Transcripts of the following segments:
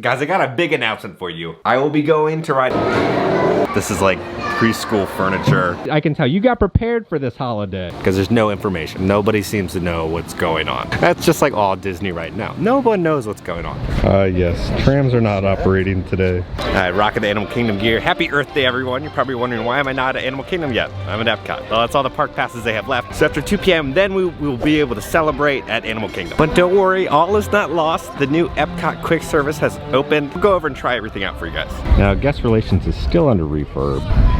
Guys, I got a big announcement for you. I will be going to ride... This is like preschool furniture. I can tell you got prepared for this holiday. Because there's no information. Nobody seems to know what's going on. That's just like all Disney right now. No one knows what's going on. Yes, trams are not operating today. Alright, rocking the Animal Kingdom gear. Happy Earth Day, everyone. You're probably wondering, why am I not at Animal Kingdom yet? I'm at Epcot. Well, that's all the park passes they have left. So after 2 p.m., then we will be able to celebrate at Animal Kingdom. But don't worry, all is not lost. The new Epcot quick service has opened. We'll go over and try everything out for you guys. Now, guest relations is still under refurb.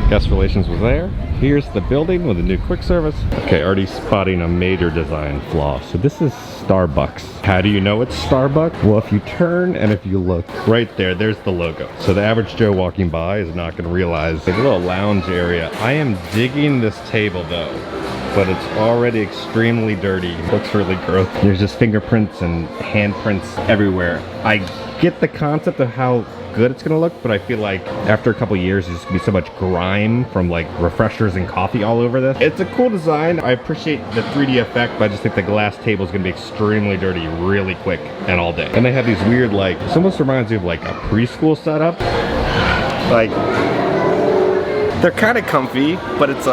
Guest relations was there. Here's the building with a new quick service. Okay, already spotting a major design flaw. So this is Starbucks. How do you know it's Starbucks? Well, if you turn and if you look right there, there's the logo. So the average Joe walking by is not gonna realize the little lounge area. I am digging this table though, but it's already extremely dirty. It looks really gross. There's just fingerprints and handprints everywhere. I get the concept of how good it's gonna look, but I feel like after a couple years there's gonna be so much grime from like refreshers and coffee all over this. It's a cool design. I appreciate the 3D effect, but I just think the glass table is gonna be extremely dirty really quick and all day. And they have these weird, like, this almost reminds me of like a preschool setup. Like, they're kind of comfy, but it's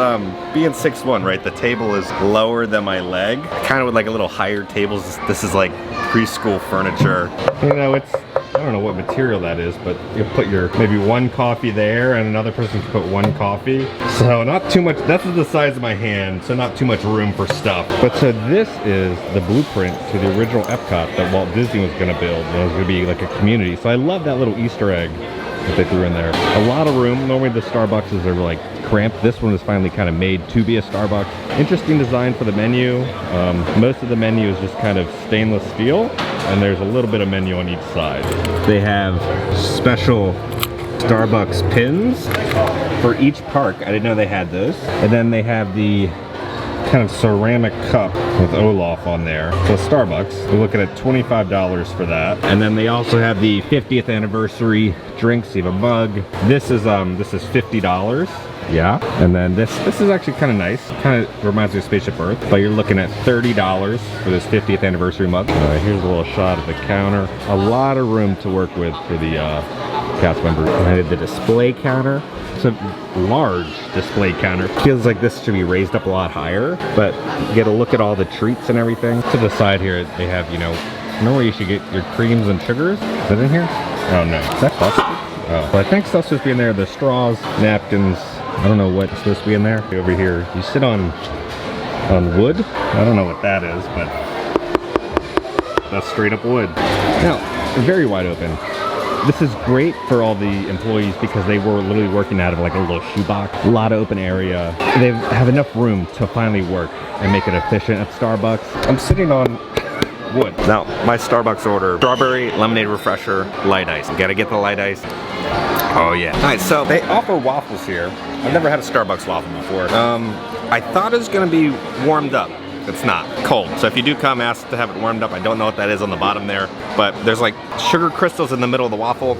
being 6'1", right? The table is lower than my leg. Kind of with like a little higher tables. This is like preschool furniture. You know, it's, I don't know what material that is, but you put your, maybe one coffee there and another person can put one coffee. So not too much, that's the size of my hand, so not too much room for stuff. But so this is the blueprint to the original Epcot that Walt Disney was gonna build. And it was gonna be like a community. So I love that little Easter egg that they threw in there. A lot of room. Normally the Starbucks are like cramped. This one is finally kind of made to be a Starbucks. Interesting design for the menu. Most of the menu is just kind of stainless steel, and there's a little bit of menu on each side. They have special Starbucks pins for each park. I didn't know they had those. And then they have the kind of ceramic cup with Olaf on there. So Starbucks, we're looking at $25 for that. And then they also have the 50th anniversary drinks. You have a mug. This is $50. Yeah. And then this is actually kind of nice. Kind of reminds me of Spaceship Earth, but you're looking at $30 for this 50th anniversary mug. Here's a little shot of the counter. A lot of room to work with for the cast members. And I did the display counter. It's a large display counter. Feels like this should be raised up a lot higher, but you get a look at all the treats and everything. To the side here, they have, you know where you should get your creams and sugars? Is that in here? Oh no, is that plastic? Oh, but I think stuff's supposed to be in there. The straws, napkins, I don't know what's supposed to be in there. Over here, you sit on wood. I don't know what that is, but that's straight up wood. Now, very wide open. This is great for all the employees because they were literally working out of like a little shoebox. A lot of open area. They have enough room to finally work and make it efficient at Starbucks. I'm sitting on wood. Now, my Starbucks order, strawberry lemonade refresher, light ice. You gotta get the light ice. Oh yeah. All right, so they offer waffles here. I've never had a Starbucks waffle before. I thought it was gonna be warmed up. It's not. Cold. So if you do come, ask to have it warmed up. I don't know what that is on the bottom there, but there's like sugar crystals in the middle of the waffle.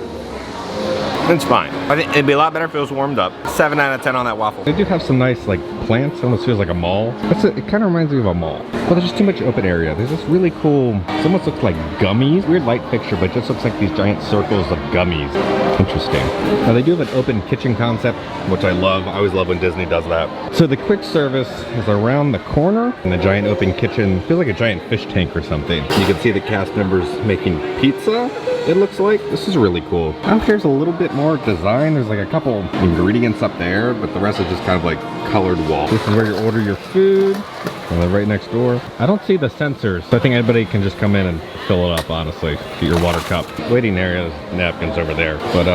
It's fine. I think it'd be a lot better if it was warmed up. 7 out of 10 on that waffle. They do have some nice like plants. It almost feels like a mall. It kind of reminds me of a mall. But there's just too much open area. There's this really cool, it almost looks like gummies. Weird light fixture, but it just looks like these giant circles of gummies. Interesting. Now they do have an open kitchen concept, which I love. I always love when Disney does that. So the quick service is around the corner, and the giant open kitchen feels like a giant fish tank or something. You can see the cast members making pizza. It looks like this is really cool. Out here's a little bit more design. There's like a couple ingredients up there, but the rest is just kind of like colored wall. This is where you order your food. And then right next door, I don't see the sensors, so I think anybody can just come in and fill it up, honestly. Get your water cup. Waiting area, napkins over there. But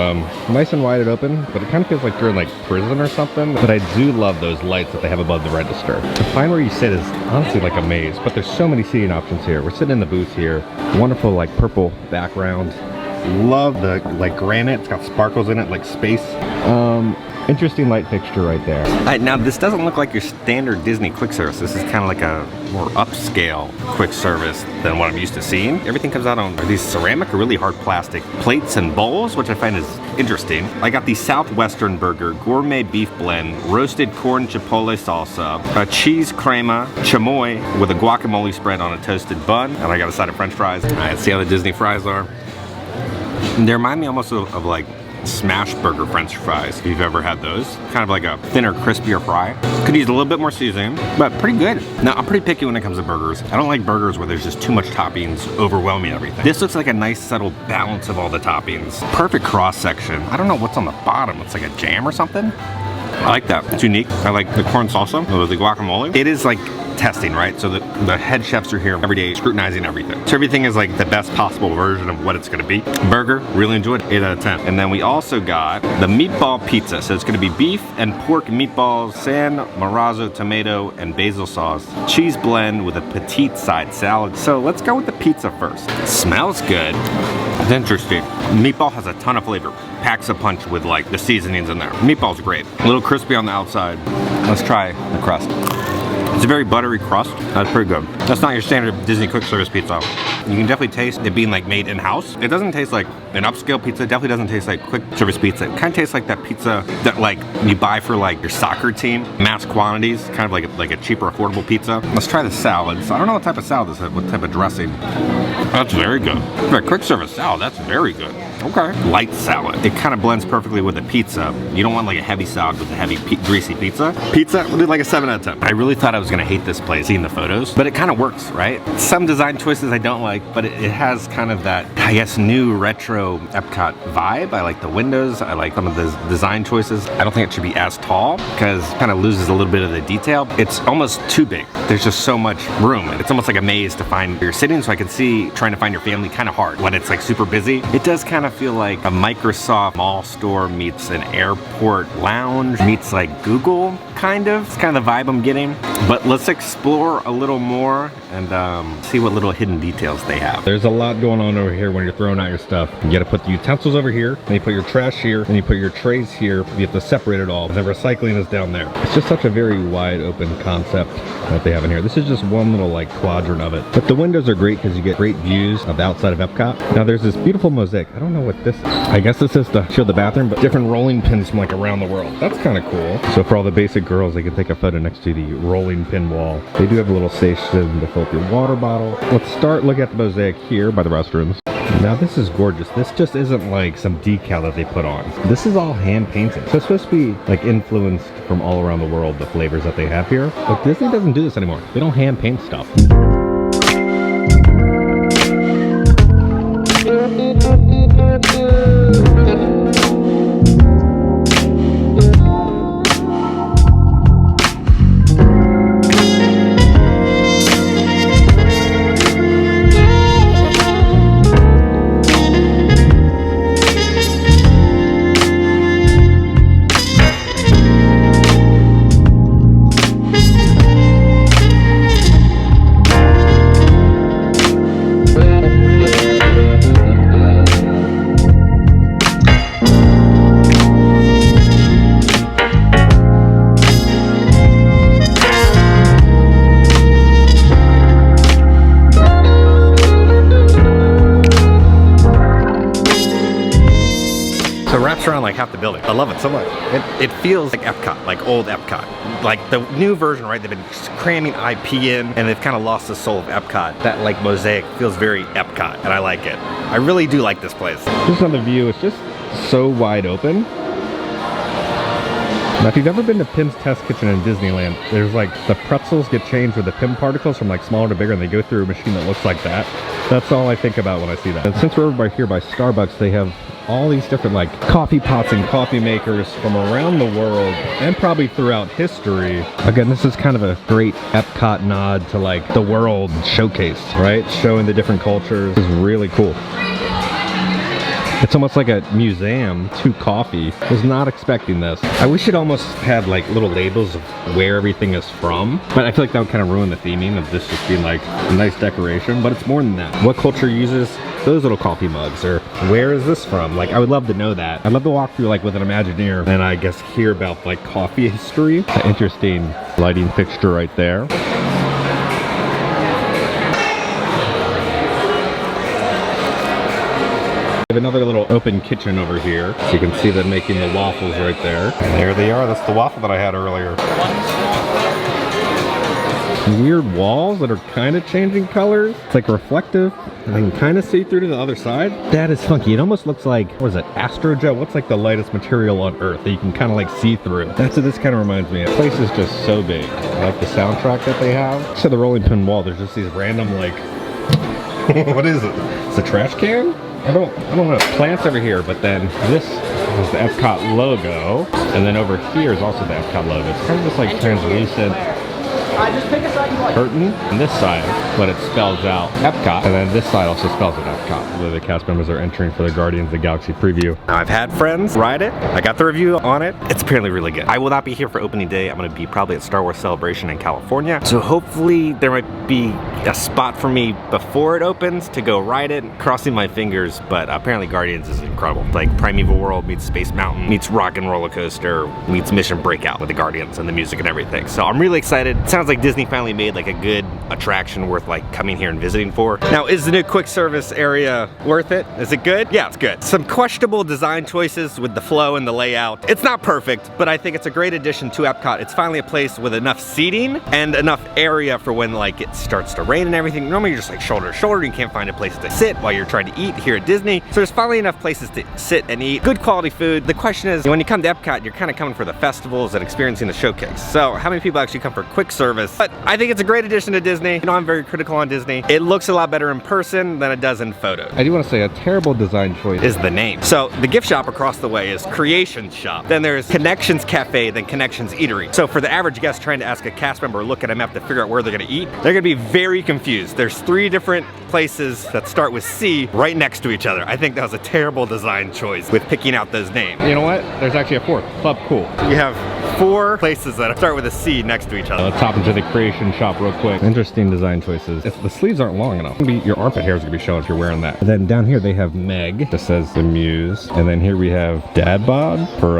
nice and wide open, but it kind of feels like you're in like prison or something. But I do love those lights that they have above the register. To find where you sit is honestly like a maze, but there's so many seating options here. We're sitting in the booth here. Wonderful like purple background. Love the like granite. It's got sparkles in it like space. Interesting light fixture right there. Now this doesn't look like your standard Disney quick service. This is kind of like a more upscale quick service than what I'm used to seeing. Everything comes out on these ceramic or really hard plastic plates and bowls, which I find is interesting. I got the Southwestern Burger Gourmet Beef Blend, roasted corn chipotle salsa, a cheese crema, chamoy with a guacamole spread on a toasted bun, and I got a side of French fries. All right, let's see how the Disney fries are. They remind me almost of like smash burger french fries, if you've ever had those. Kind of like a thinner, crispier fry. Could use a little bit more seasoning, but pretty good. Now, I'm pretty picky when it comes to burgers. I don't like burgers where there's just too much toppings overwhelming everything. This looks like a nice, settled balance of all the toppings. Perfect cross section. I don't know what's on the bottom. It's like a jam or something. I like that. It's unique. I like the corn salsa, the guacamole. It is like testing, right? So the head chefs are here every day scrutinizing everything. So everything is like the best possible version of what it's gonna be. Burger, really enjoyed it, 8 out of 10. And then we also got the meatball pizza. So it's gonna be beef and pork meatballs, San Marazzo tomato and basil sauce, cheese blend with a petite side salad. So let's go with the pizza first. It smells good. It's interesting. Meatball has a ton of flavor. Packs a punch with like the seasonings in there. Meatball's great. A little crispy on the outside. Let's try the crust. It's a very buttery crust. That's pretty good. That's not your standard Disney quick service pizza. You can definitely taste it being like made in-house. It doesn't taste like an upscale pizza. It definitely doesn't taste like quick service pizza. It kind of tastes like that pizza that like you buy for like your soccer team, mass quantities, kind of like a cheaper, affordable pizza. Let's try the salad. So I don't know what type of salad this is, what type of dressing. That's very good. For a quick service salad, that's very good. Okay. Light salad. It kind of blends perfectly with the pizza. You don't want like a heavy salad with a heavy greasy pizza. Pizza, we'll do like a 7 out of 10. I really thought I was gonna hate this place, seeing the photos, but it kind of works, right? Some design choices I don't like, but it has kind of that, I guess, new retro Epcot vibe. I like the windows. I like some of the design choices. I don't think it should be as tall because it kind of loses a little bit of the detail. It's almost too big. There's just so much room. It's almost like a maze to find where you're sitting, so I can see trying to find your family kind of hard when it's like super busy. It does kind of feel like a Microsoft mall store meets an airport lounge meets like Google, kind of. It's kind of the vibe I'm getting. But let's explore a little more and see what little hidden details they have. There's a lot going on over here when you're throwing out your stuff. You gotta put the utensils over here, then you put your trash here, then you put your trays here. You have to separate it all. And the recycling is down there. It's just such a very wide open concept that they have in here. This is just one little like quadrant of it. But the windows are great because you get great views of the outside of Epcot. Now there's this beautiful mosaic. I don't know what this is. I guess this is to show the bathroom, but different rolling pins from like around the world. That's kind of cool. So for all the basic girls, they can take a photo next to the rolling pin wall. They do have a little station to fill up your water bottle. Let's start looking at the mosaic here by the restrooms. Now this is gorgeous. This just isn't like some decal that they put on. This is all hand painted. So it's supposed to be like influenced from all around the world, the flavors that they have here. But Disney doesn't do this anymore. They don't hand paint stuff. Around like half the building. I love it so much. It feels like Epcot, like old Epcot. Like the new version, right? They've been cramming IP in and they've kind of lost the soul of Epcot. That like mosaic feels very Epcot and I like it. I really do like this place. Just on the view, it's just so wide open. Now if you've ever been to Pim's Test Kitchen in Disneyland, there's like the pretzels get changed with the Pim particles from like smaller to bigger and they go through a machine that looks like that. That's all I think about when I see that. And since we're over here by Starbucks, they have all these different like coffee pots and coffee makers from around the world and probably throughout history. Again, this is kind of a great Epcot nod to like the world showcase, right? Showing the different cultures. This is really cool. It's almost like a museum to coffee. Was not expecting this. I wish it almost had like little labels of where everything is from, but I feel like that would kind of ruin the theming of this just being like a nice decoration, but it's more than that. What culture uses those little coffee mugs, or where is this from? Like, I would love to know that. I'd love to walk through like with an Imagineer and I guess hear about like coffee history. Interesting lighting fixture right there. We have another little open kitchen over here, so you can see them making the waffles right there. And there they are. That's the waffle that I had earlier. weird walls that are kind of changing colors. It's like reflective. And I can kind of see through to the other side. That is funky. It almost looks like, what is it, Astrojet? What's like the lightest material on Earth that you can kind of like see through? That's what this kind of reminds me of. The place is just so big. I like the soundtrack that they have. So the rolling pin wall, there's just these random like, what is it? It's a trash can? I don't know. Plants over here, but then this is the Epcot logo. And then over here is also the Epcot logo. It's kind of just like translucent curtain on this side, but it spells out Epcot, and then this side also spells out Epcot, where the cast members are entering for the Guardians of the Galaxy preview. Now, I've had friends ride it. I got the review on it. It's apparently really good. I will not be here for opening day. I'm going to be probably at Star Wars Celebration in California. So hopefully there might be a spot for me before it opens to go ride it. Crossing my fingers, but apparently Guardians is incredible. Like Primeval World meets Space Mountain, meets Rock and Roller Coaster, meets Mission Breakout with the Guardians and the music and everything. So I'm really excited. It sounds like Disney finally made like a good attraction worth like coming here and visiting for. Now, is the new quick service area worth it? Is it good? Yeah, it's good. Some questionable design choices with the flow and the layout. It's not perfect, but I think it's a great addition to Epcot. It's finally a place with enough seating and enough area for when like it starts to rain and everything. Normally you're just like shoulder to shoulder. You can't find a place to sit while you're trying to eat here at Disney. So there's finally enough places to sit and eat. Good quality food. The question is, when you come to Epcot, you're kind of coming for the festivals and experiencing the showcase. So how many people actually come for quick service? But I think it's a great addition to Disney. You know, I'm very critical on Disney. It looks a lot better in person than it does in photos. I do want to say a terrible design choice Is the name. So the gift shop across the way is Creations Shop. Then there's Connections Cafe, then Connections Eatery. So for the average guest trying to ask a cast member or look at a map to figure out where they're gonna eat, they're gonna be very confused. There's 3 different places that start with C right next to each other. I think that was a terrible design choice with picking out those names. You know what? There's actually a 4th, Club Cool. You have 4 places that start with a C next to each other. Let's hop into the Creation Shop real quick. Interesting design choices. If the sleeves aren't long enough, your armpit hair is gonna be showing if you're wearing that. And then down here they have Meg, that says the Muse. And then here we have Dad Bod for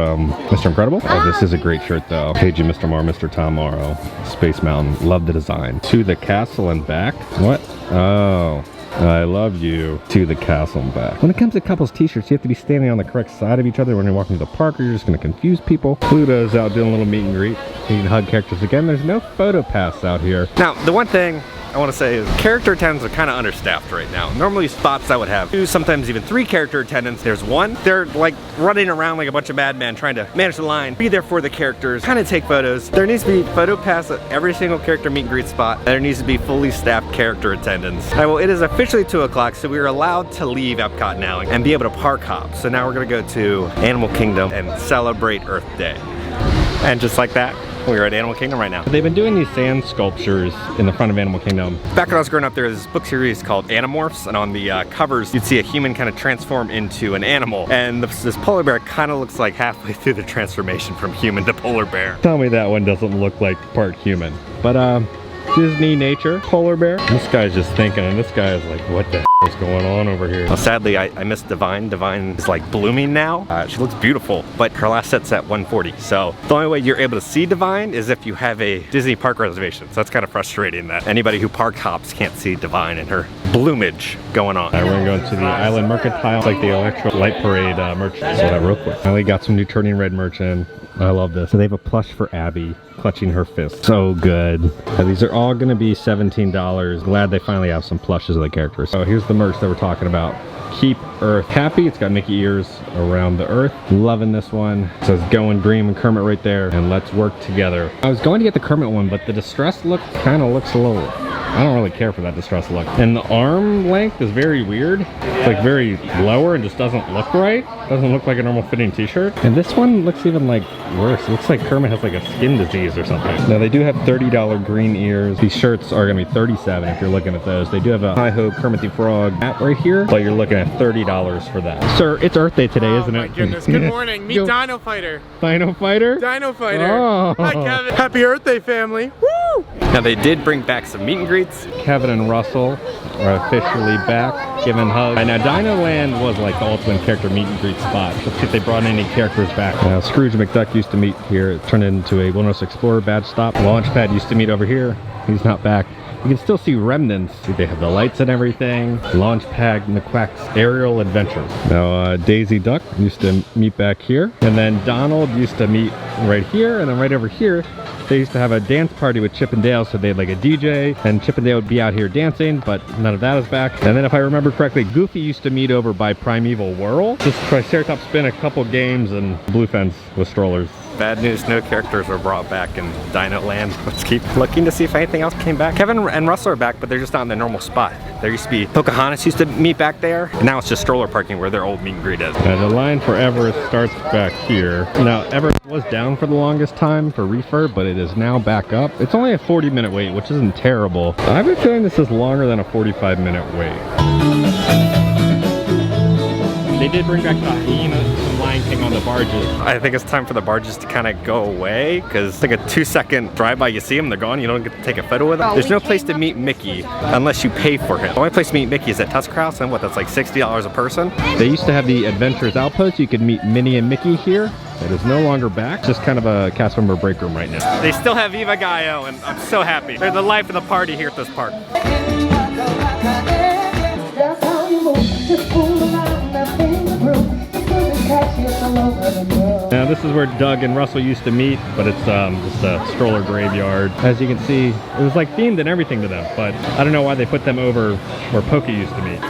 Mr. Incredible. Oh, this is a great shirt though. Pagey, Mr. Mar, Mr. Tom Morrow, Space Mountain. Love the design. To the castle and back. What? Oh. I love you. To the castle and back. When it comes to couples t-shirts, you have to be standing on the correct side of each other when you're walking to the park, or you're just going to confuse people. Pluto's out doing a little meet and greet. You can hug characters again. There's no photo pass out here. Now, the one thing I want to say is character attendants are kind of understaffed right now. Normally spots that would have 2, sometimes even 3 character attendants. There's 1. They're like running around like a bunch of madmen trying to manage the line, be there for the characters, kind of take photos. There needs to be photo pass at every single character meet and greet spot. There needs to be fully staffed character attendants. All right, well, it is officially 2 o'clock, so we are allowed to leave Epcot now and be able to park hop. So now we're gonna go to Animal Kingdom and celebrate Earth Day. And just like that, we're at Animal Kingdom right now. They've been doing these sand sculptures in the front of Animal Kingdom. Back when I was growing up, there was this book series called Animorphs, and on the covers, you'd see a human kind of transform into an animal. And this polar bear kind of looks like halfway through the transformation from human to polar bear. Tell me that one doesn't look like part human. But Disney nature, polar bear. This guy's just thinking, and this guy is like, what the hell is going on over here? Well, sadly, I missed Divine. Divine is like blooming now. She looks beautiful, but her last set's at 1:40. So the only way you're able to see Divine is if you have a Disney park reservation. So that's kind of frustrating that anybody who park hops can't see Divine and her bloomage going on. All right, we're gonna go to the Island Mercantile. It's like the Electro Light Parade merch. So that real quick. Finally got some new Turning Red merch in. I love this. So they have a plush for Abby clutching her fist. So good. These are all gonna be $17. Glad they finally have some plushes of the characters. So here's the merch that we're talking about. Keep Earth Happy. It's got Mickey ears around the Earth. Loving this one. It says Going Green and Kermit right there. And let's work together. I was going to get the Kermit one, but the distressed look kind of looks a little... I don't really care for that distressed look. And the arm length is very weird. It's like very lower and just doesn't look right. Doesn't look like a normal fitting t-shirt. And this one looks even like worse. It looks like Kermit has like a skin disease or something. Now they do have $30 green ears. These shirts are gonna be $37 if you're looking at those. They do have a Hi-Ho Kermit the Frog hat right here, but you're looking at $30 for that. Sir, it's Earth Day today, isn't it? Oh my goodness, good morning. Meet Dino Fighter. Dino Fighter? Dino Fighter. Oh. Hi Kevin. Happy Earth Day, family. Woo! Now they did bring back some meet and greets. Kevin and Russell are officially back, giving hugs. Now Dinoland was like the ultimate character meet and greet spot. Let's see if they brought any characters back. Scrooge McDuck used to meet here. It turned into a Wilderness Explorer badge stop. Launchpad used to meet over here. He's not back. You can still see remnants. They have the lights and everything. Launchpad McQuack's Aerial Adventures. Now Daisy Duck used to meet back here. And then Donald used to meet right here. And then right over here They used to have a dance party with Chip and Dale, so they had like a DJ, and Chip and Dale would be out here dancing, but none of that is back. And then if I remember correctly, Goofy used to meet over by Primeval Whirl. Just Triceratops spin a couple games and Blue Fence with strollers. Bad news, no characters were brought back in Dinoland. Let's keep looking to see if anything else came back. Kevin and Russell are back, but they're just not in the normal spot. There used to be, Pocahontas used to meet back there, and now it's just stroller parking where their old meet and greet is. The line for Everest starts back here. Now, Everest was down for the longest time for refurb, but it is now back up. It's only a 40-minute wait, which isn't terrible. I have a feeling this is longer than a 45-minute wait. They did bring back the hyena and Lion King on the barges. I think it's time for the barges to kind of go away, because it's like a 2-second drive-by, you see them, they're gone, you don't get to take a photo with them. There's no place to meet Mickey unless you pay for him. The only place to meet Mickey is at Tusker House, and what, that's like $60 a person? They used to have the Adventures Outpost. You could meet Minnie and Mickey here. It is no longer back, just kind of a cast member break room right now. They still have Viva Gallo, and I'm so happy. They're the life of the party here at this park. Now this is where Doug and Russell used to meet, but it's just a stroller graveyard. As you can see, it was like themed and everything to them, but I don't know why they put them over where Pokey used to meet.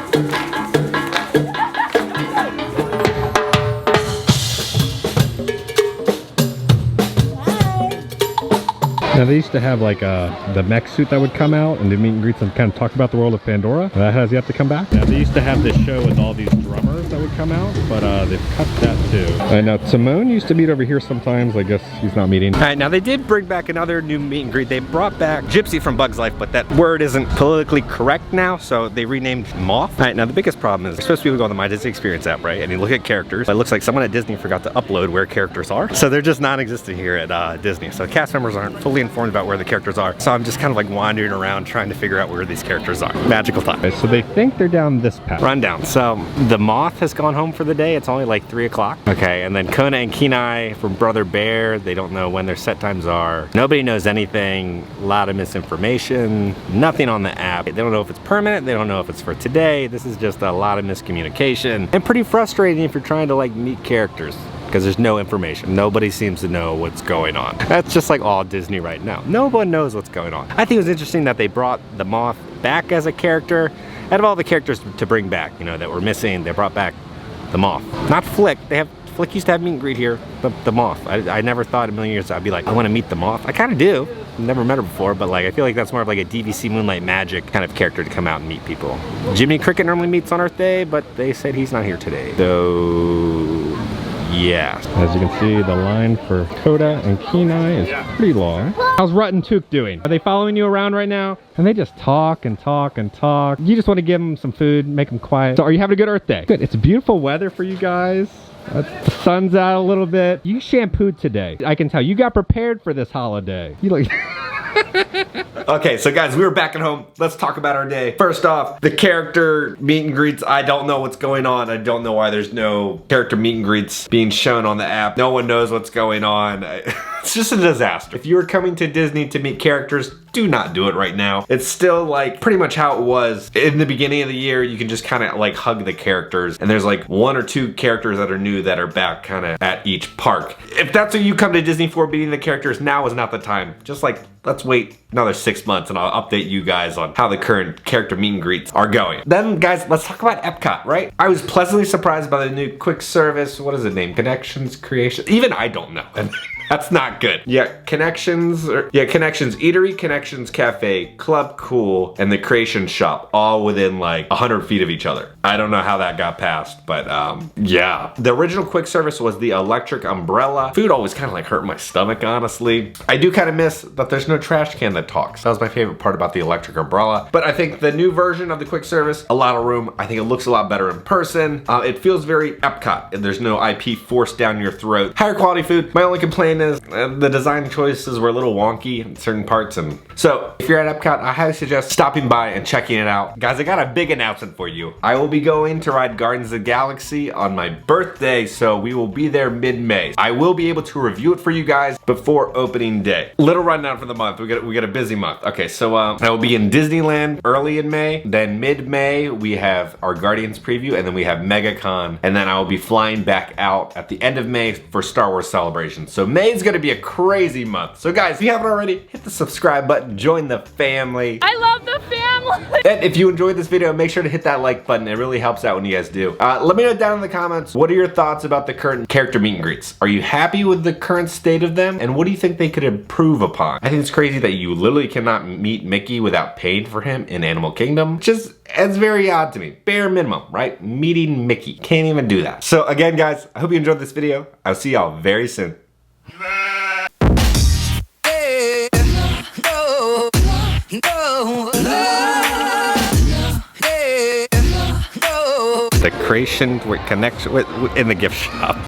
Now they used to have like the mech suit that would come out and the meet and greets and kind of talk about the world of Pandora. That has yet to come back. Now they used to have this show with all these drummers that would come out, but they've cut that too. And now Timon used to meet over here sometimes. I guess he's not meeting. All right, now they did bring back another new meet and greet. They brought back Gypsy from Bug's Life, but that word isn't politically correct now, so they renamed Moth. All right, now the biggest problem is you're supposed to be able to go on the My Disney Experience app, right? And you look at characters. It looks like someone at Disney forgot to upload where characters are. So they're just non-existent here at Disney. So cast members aren't fully informed about where the characters are. So I'm just kind of like wandering around trying to figure out where these characters are. Magical time. Okay, so they think they're down this path. Rundown. So the Moth has gone home for the day. It's only like 3 o'clock. Okay, and then Kona and Kenai from Brother Bear, they don't know when their set times are. Nobody knows anything. A lot of misinformation. Nothing on the app. They don't know if it's permanent. They don't know if it's for today. This is just a lot of miscommunication and pretty frustrating if you're trying to like meet characters, because there's no information. Nobody seems to know what's going on. That's just like all Disney right now. No one knows what's going on. I think it was interesting that they brought the Moth back as a character. Out of all the characters to bring back, you know, that were missing, they brought back the Moth. Not Flick. Flick used to have meet and greet here, the Moth. I never thought in a million years I'd be like, I want to meet the Moth. I kind of do. Never met her before, but like I feel like that's more of like a DVC Moonlight Magic kind of character to come out and meet people. Jiminy Cricket normally meets on Earth Day, but they said he's not here today. So yeah. As you can see, the line for Coda and Kenai is pretty long. How's Rut and Took doing? Are they following you around right now? And they just talk and talk and talk. You just want to give them some food, make them quiet. So are you having a good Earth Day? Good. It's beautiful weather for you guys. The sun's out a little bit. You shampooed today. I can tell you got prepared for this holiday. You like... Okay, so guys, we were back at home. Let's talk about our day. First off, the character meet and greets. I don't know what's going on. I don't know why there's no character meet and greets being shown on the app. No one knows what's going on. It's just a disaster. If you were coming to Disney to meet characters, do not do it right now. It's still like pretty much how it was in the beginning of the year. You can just kind of like hug the characters, and there's like 1 or 2 characters that are new that are back kind of at each park. If that's what you come to Disney for, meeting the characters, now is not the time. Just like, let's wait another 6 months and I'll update you guys on how the current character meet and greets are going. Then guys, let's talk about Epcot, right? I was pleasantly surprised by the new quick service, what is it named? Connections Creation? Even I don't know. And that's not good. Connections Eatery, Connections Cafe, Club Cool, and the Creation Shop, all within like 100 feet of each other. I don't know how that got passed, but yeah. The original quick service was the electric umbrella. Food always kind of like hurt my stomach, honestly. I do kind of miss that there's no trash can that talks. That was my favorite part about the electric umbrella. But I think the new version of the quick service, a lot of room. I think it looks a lot better in person. It feels very Epcot, and there's no IP forced down your throat. Higher quality food. My only complaint is the design choices were a little wonky in certain parts, and so if you're at Epcot, I highly suggest stopping by and checking it out. Guys, I got a big announcement for you. I will be going to ride Guardians of the Galaxy on my birthday, so we will be there mid-May. I will be able to review it for you guys before opening day. Little rundown for the month. We got a busy month. Okay, so I will be in Disneyland early in May. Then mid-May we have our Guardians preview, and then we have MegaCon, and then I will be flying back out at the end of May for Star Wars Celebration. So May May's gonna be a crazy month. So guys, if you haven't already, hit the subscribe button, join the family. I love the family. And if you enjoyed this video, make sure to hit that like button. It really helps out when you guys do. Let me know down in the comments, what are your thoughts about the current character meet and greets? Are you happy with the current state of them? And what do you think they could improve upon? I think it's crazy that you literally cannot meet Mickey without paying for him in Animal Kingdom. It's very odd to me. Bare minimum, right? Meeting Mickey. Can't even do that. So again, guys, I hope you enjoyed this video. I'll see y'all very soon. The creation with connection in the gift shop.